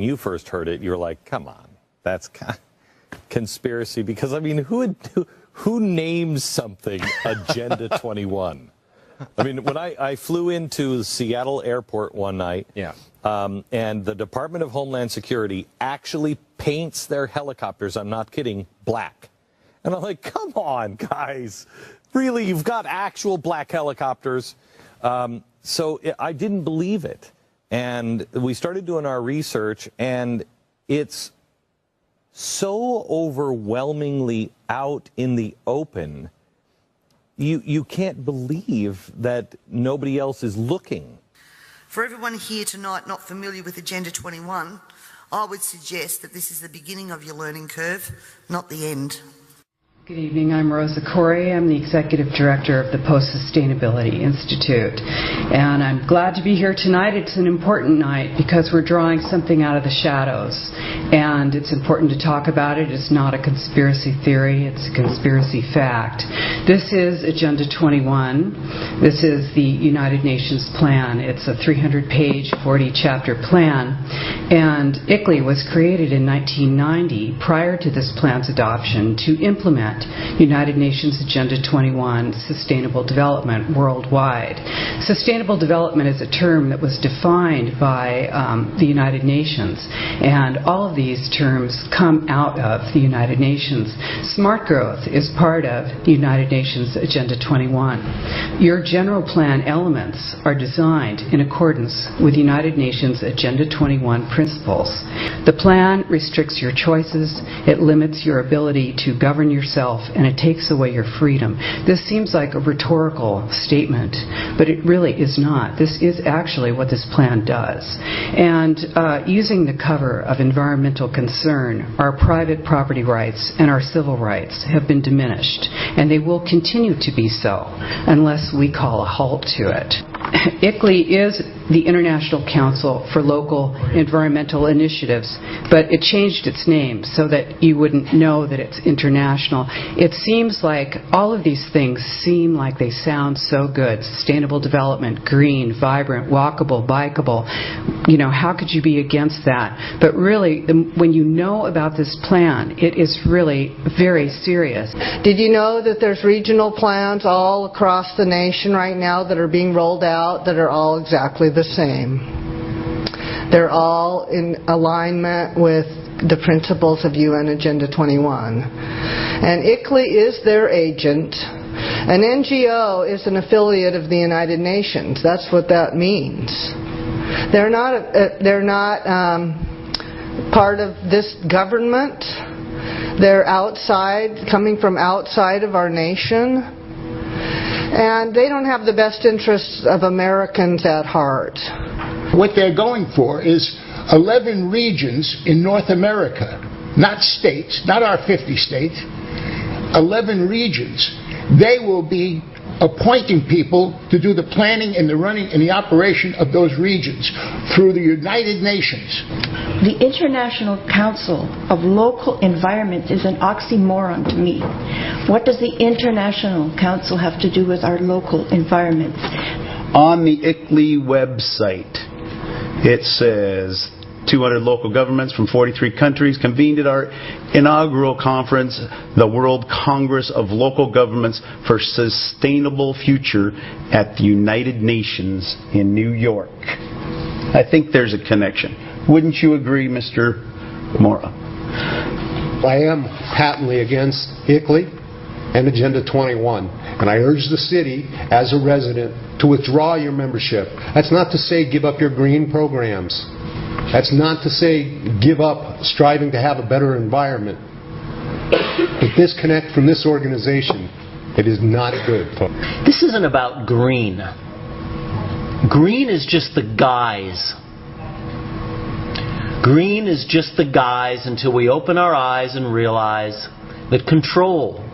when you first heard it, you were like, come on, that's conspiracy. Because, I mean, who names something Agenda 21? I mean, when I flew into the Seattle airport one night, and the Department of Homeland Security actually paints their helicopters, I'm not kidding, black. And I'm like, come on, guys. Really, you've got actual black helicopters. So I didn't believe it. And we started doing our research, and it's so overwhelmingly out in the open. You can't believe that nobody else is looking. For everyone here tonight not familiar with Agenda 21, I would suggest that this is the beginning of your learning curve, not the end. Good evening, I'm Rosa Corey. I'm the Executive Director of the Post-Sustainability Institute. And I'm glad to be here tonight. It's an important night because we're drawing something out of the shadows. And it's important to talk about it. It's not a conspiracy theory, it's a conspiracy fact. This is Agenda 21. This is the United Nations plan. It's a 300-page, 40-chapter plan. And ICLEI was created in 1990 prior to this plan's adoption to implement United Nations Agenda 21, Sustainable Development worldwide. Sustainable development is a term that was defined by the United Nations, and all of these terms come out of the United Nations. Smart growth is part of the United Nations Agenda 21. Your general plan elements are designed in accordance with United Nations Agenda 21 principles. The plan restricts your choices, it limits your ability to govern yourself, and it takes away your freedom. This seems like a rhetorical statement, but it really is not. This is actually what this plan does. And using the cover of environmental concern, our private property rights and our civil rights have been diminished, and they will continue to be so unless we call a halt to it. ICLEI is the International Council for Local Environmental Initiatives, but it changed its name so that you wouldn't know that it's international. It seems like all of these things seem like they sound so good. Sustainable development, green, vibrant, walkable, bikeable. You know, how could you be against that? But really, when you know about this plan, it is really very serious. Did you know that there's regional plans all across the nation right now that are being rolled out that are all exactly the same? They're all in alignment with the principles of UN Agenda 21. And ICLEI is their agent. An NGO is an affiliate of the United Nations. That's what that means. They're not part of this government. They're outside, coming from outside of our nation. And they don't have the best interests of Americans at heart. What they're going for is 11 regions in North America, not states, not our 50 states, 11 regions. They will be appointing people to do the planning and the running and the operation of those regions through the United Nations. The International Council of Local Environments is an oxymoron to me. What does the International Council have to do with our local environments? On the ICLEI website, it says 200 local governments from 43 countries convened at our inaugural conference, the World Congress of Local Governments for Sustainable Future at the United Nations in New York. I think there's a connection. Wouldn't you agree, Mr. Mora? I am patently against ICLEI and Agenda 21. And I urge the city, as a resident, to withdraw your membership. That's not to say give up your green programs. That's not to say give up striving to have a better environment. But disconnect from this organization. It is not good, folks. This isn't about green. Green is just the guise. Green is just the guise until we open our eyes and realize that control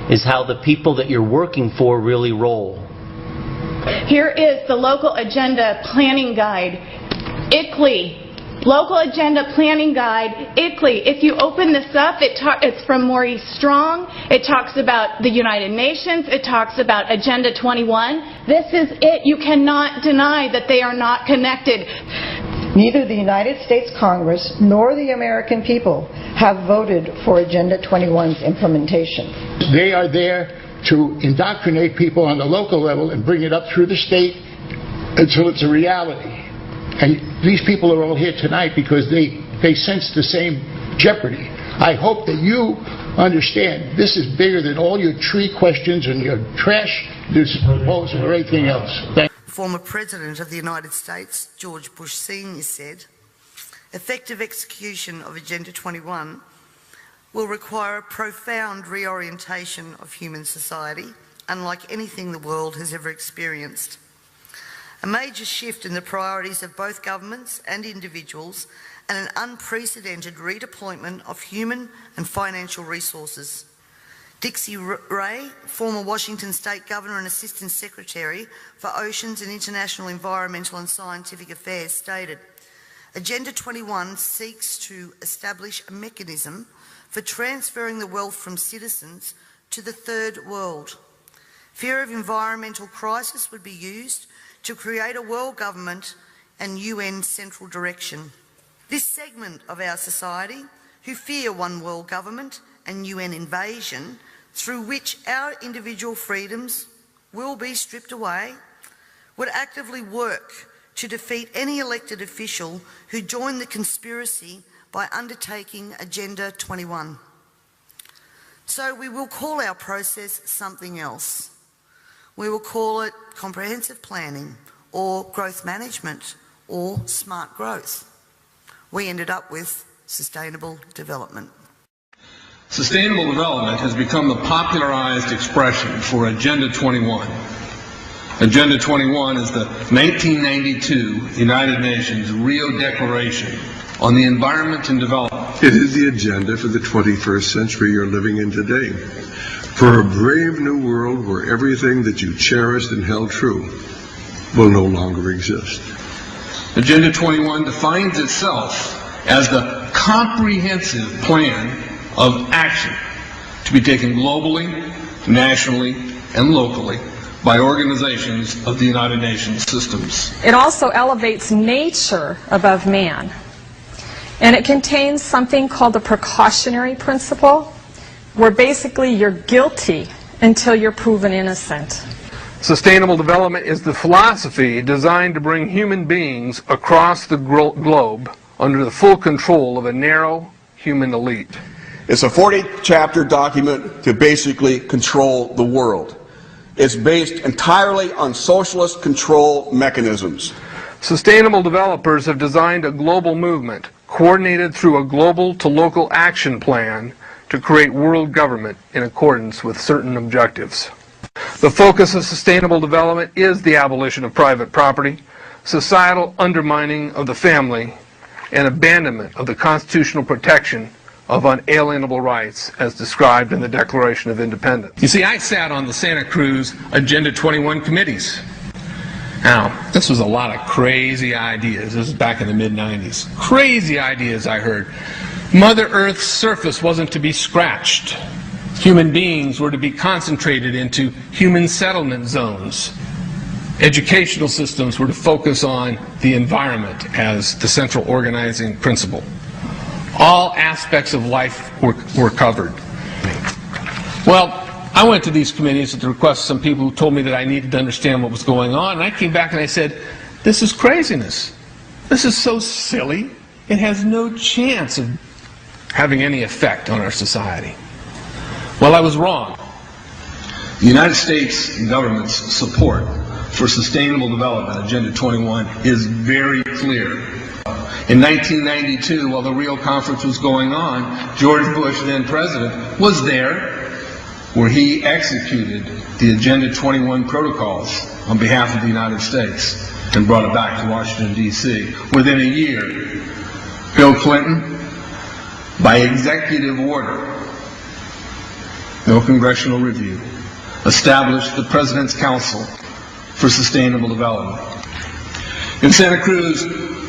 is how the people that you're working for really roll. Here is the Local Agenda Planning Guide, ICLEI. Local Agenda Planning Guide, ICLEI. If you open this up, it's from Maurice Strong. It talks about the United Nations. It talks about Agenda 21. This is it. You cannot deny that they are not connected. Neither the United States Congress nor the American people have voted for Agenda 21's implementation. They are there to indoctrinate people on the local level and bring it up through the state until it's a reality. And these people are all here tonight because they sense the same jeopardy. I hope that you understand this is bigger than all your tree questions and your trash proposal or anything else. Thank you. Former President of the United States, George Bush Sr. said, effective execution of Agenda 21 will require a profound reorientation of human society, unlike anything the world has ever experienced. A major shift in the priorities of both governments and individuals, and an unprecedented redeployment of human and financial resources. Dixie Ray, former Washington State Governor and Assistant Secretary for Oceans and International Environmental and Scientific Affairs, stated, Agenda 21 seeks to establish a mechanism for transferring the wealth from citizens to the third world. Fear of environmental crisis would be used to create a world government and UN central direction. This segment of our society, who fear one world government and UN invasion, through which our individual freedoms will be stripped away, would actively work to defeat any elected official who joined the conspiracy by undertaking Agenda 21. So we will call our process something else. We will call it comprehensive planning or growth management or smart growth. We ended up with sustainable development. Sustainable development has become the popularized expression for Agenda 21. Agenda 21 is the 1992 United Nations Rio Declaration on the Environment and Development. It is the agenda for the 21st century you're living in today. For a brave new world where everything that you cherished and held true will no longer exist. Agenda 21 defines itself as the comprehensive plan of action to be taken globally, nationally, and locally by organizations of the United Nations systems. It also elevates nature above man. And it contains something called the precautionary principle, where basically you're guilty until you're proven innocent. Sustainable development is the philosophy designed to bring human beings across the globe under the full control of a narrow human elite. It's a 40-chapter document to basically control the world. It's based entirely on socialist control mechanisms. Sustainable developers have designed a global movement coordinated through a global to local action plan to create world government in accordance with certain objectives. The focus of sustainable development is the abolition of private property, societal undermining of the family, and abandonment of the constitutional protection of unalienable rights as described in the Declaration of Independence. You see, I sat on the Santa Cruz Agenda 21 committees. Now, this was a lot of crazy ideas. This was back in the mid-90s. Crazy ideas I heard. Mother Earth's surface wasn't to be scratched. Human beings were to be concentrated into human settlement zones. Educational systems were to focus on the environment as the central organizing principle. All aspects of life were covered. Well, I went to these committees at the request of some people who told me that I needed to understand what was going on, and I came back and I said, this is craziness. This is so silly. It has no chance of having any effect on our society. Well, I was wrong. The United States government's support for sustainable development, Agenda 21, is very clear. In 1992, while the Rio Conference was going on, George Bush, then president, was there where he executed the Agenda 21 protocols on behalf of the United States and brought it back to Washington, D.C. Within a year, Bill Clinton, by executive order, no congressional review, established the President's Council for Sustainable Development. In Santa Cruz,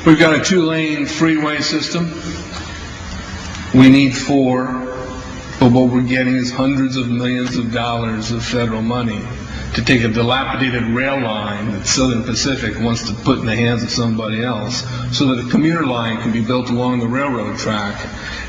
we've got a 2-lane freeway system. We need 4, but what we're getting is hundreds of millions of dollars of federal money to take a dilapidated rail line that Southern Pacific wants to put in the hands of somebody else so that a commuter line can be built along the railroad track.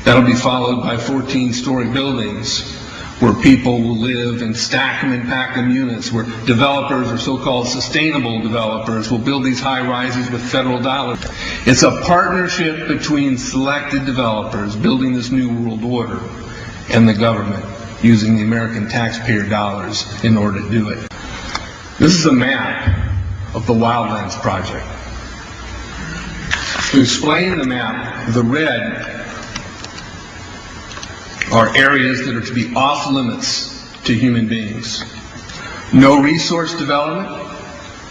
That'll be followed by 14-story buildings where people will live and stack them and pack them units, where developers or so-called sustainable developers will build these high rises with federal dollars. It's a partnership between selected developers building this new world order and the government using the American taxpayer dollars in order to do it. This is a map of the Wildlands Project. To explain the map, the red are areas that are to be off limits to human beings. No resource development,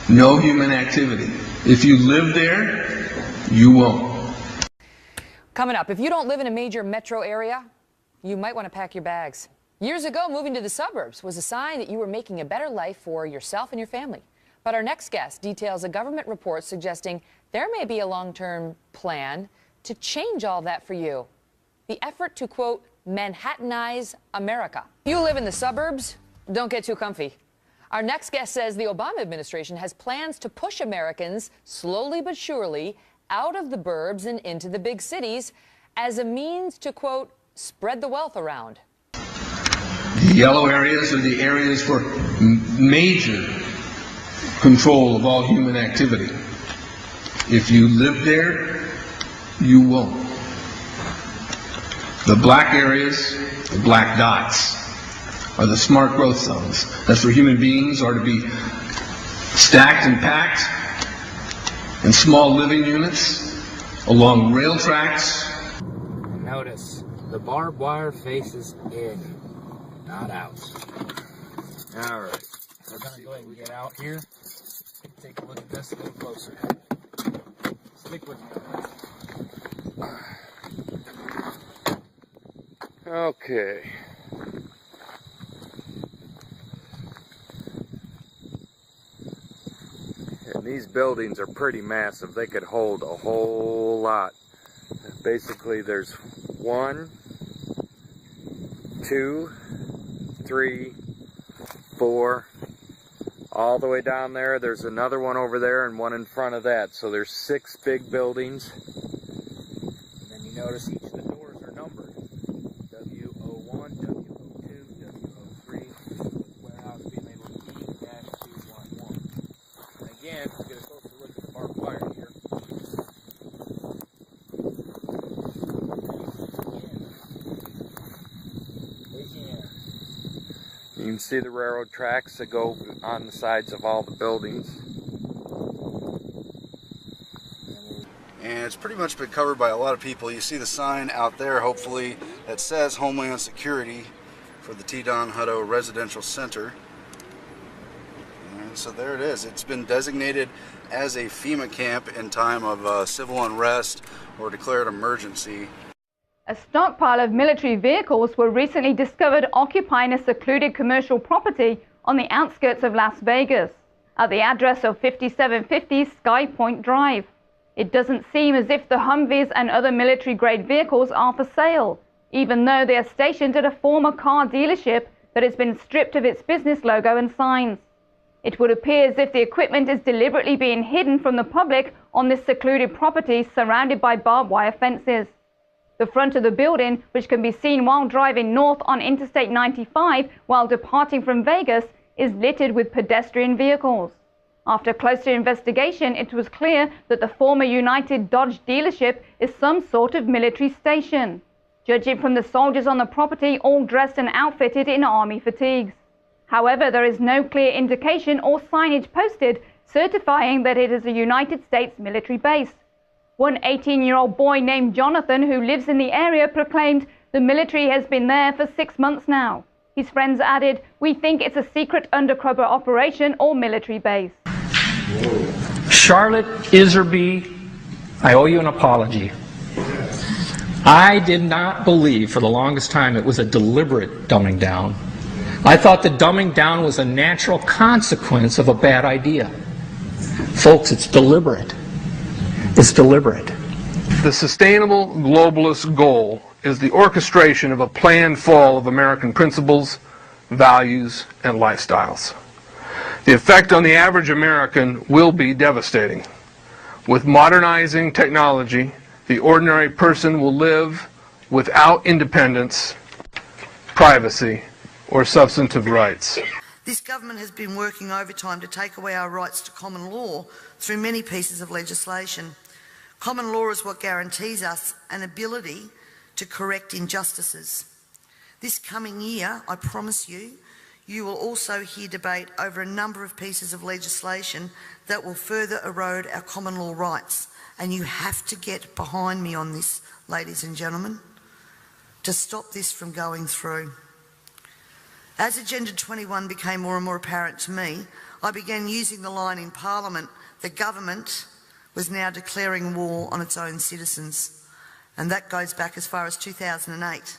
no human activity. If you live there, you won't. Coming up, if you don't live in a major metro area, you might want to pack your bags. Years ago, moving to the suburbs was a sign that you were making a better life for yourself and your family. But our next guest details a government report suggesting there may be a long-term plan to change all that for you. The effort to, quote, Manhattanize America. If you live in the suburbs, don't get too comfy. Our next guest says the Obama administration has plans to push Americans slowly but surely out of the burbs and into the big cities as a means to, quote, spread the wealth around. The yellow areas are the areas for major control of all human activity. If you live there, you won't. The black areas, the black dots, are the smart growth zones. That's where human beings are to be stacked and packed in small living units along rail tracks. Notice, the barbed wire faces in, not out. Alright, we're going to go ahead and get out here. Take a look at this a little closer. Stick with me. Okay. And these buildings are pretty massive. They could hold a whole lot. Basically, there's 1, 2, 3, 4, all the way down there. There's another one over there and one in front of that. So there's 6 big buildings. And then you notice each of the doors are numbered. W01, W02, W03, warehouse being labeled E-211. And again, we'll get a closer look at the barbed wire here. You can see the railroad tracks that go on the sides of all the buildings. And it's pretty much been covered by a lot of people. You see the sign out there, hopefully, that says Homeland Security for the T. Don Hutto Residential Center. And so there it is. It's been designated as a FEMA camp in time of civil unrest or declared emergency. A stockpile of military vehicles were recently discovered occupying a secluded commercial property on the outskirts of Las Vegas, at the address of 5750 Sky Point Drive. It doesn't seem as if the Humvees and other military-grade vehicles are for sale, even though they are stationed at a former car dealership that has been stripped of its business logo and signs. It would appear as if the equipment is deliberately being hidden from the public on this secluded property surrounded by barbed wire fences. The front of the building, which can be seen while driving north on Interstate 95 while departing from Vegas, is littered with pedestrian vehicles. After closer investigation, it was clear that the former United Dodge dealership is some sort of military station, judging from the soldiers on the property all dressed and outfitted in army fatigues. However, there is no clear indication or signage posted certifying that it is a United States military base. One 18-year-old boy named Jonathan, who lives in the area, proclaimed the military has been there for 6 months now. His friends added, "We think it's a secret undercover operation or military base." Charlotte Iserby, I owe you an apology. I did not believe for the longest time it was a deliberate dumbing down. I thought the dumbing down was a natural consequence of a bad idea. Folks, it's deliberate. It's deliberate. The sustainable globalist goal is the orchestration of a planned fall of American principles, values, and lifestyles. The effect on the average American will be devastating. With modernizing technology, the ordinary person will live without independence, privacy, or substantive rights. This government has been working overtime to take away our rights to common law through many pieces of legislation. Common law is what guarantees us an ability to correct injustices. This coming year, I promise you, you will also hear debate over a number of pieces of legislation that will further erode our common law rights. And you have to get behind me on this, ladies and gentlemen, to stop this from going through. As Agenda 21 became more and more apparent to me, I began using the line in Parliament that government was now declaring war on its own citizens. And that goes back as far as 2008.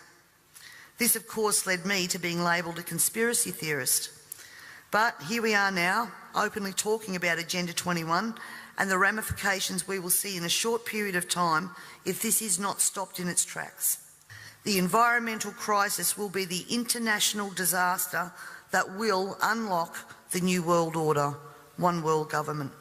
This, of course, led me to being labelled a conspiracy theorist. But here we are now, openly talking about Agenda 21 and the ramifications we will see in a short period of time if this is not stopped in its tracks. The environmental crisis will be the international disaster that will unlock the new world order, one world government.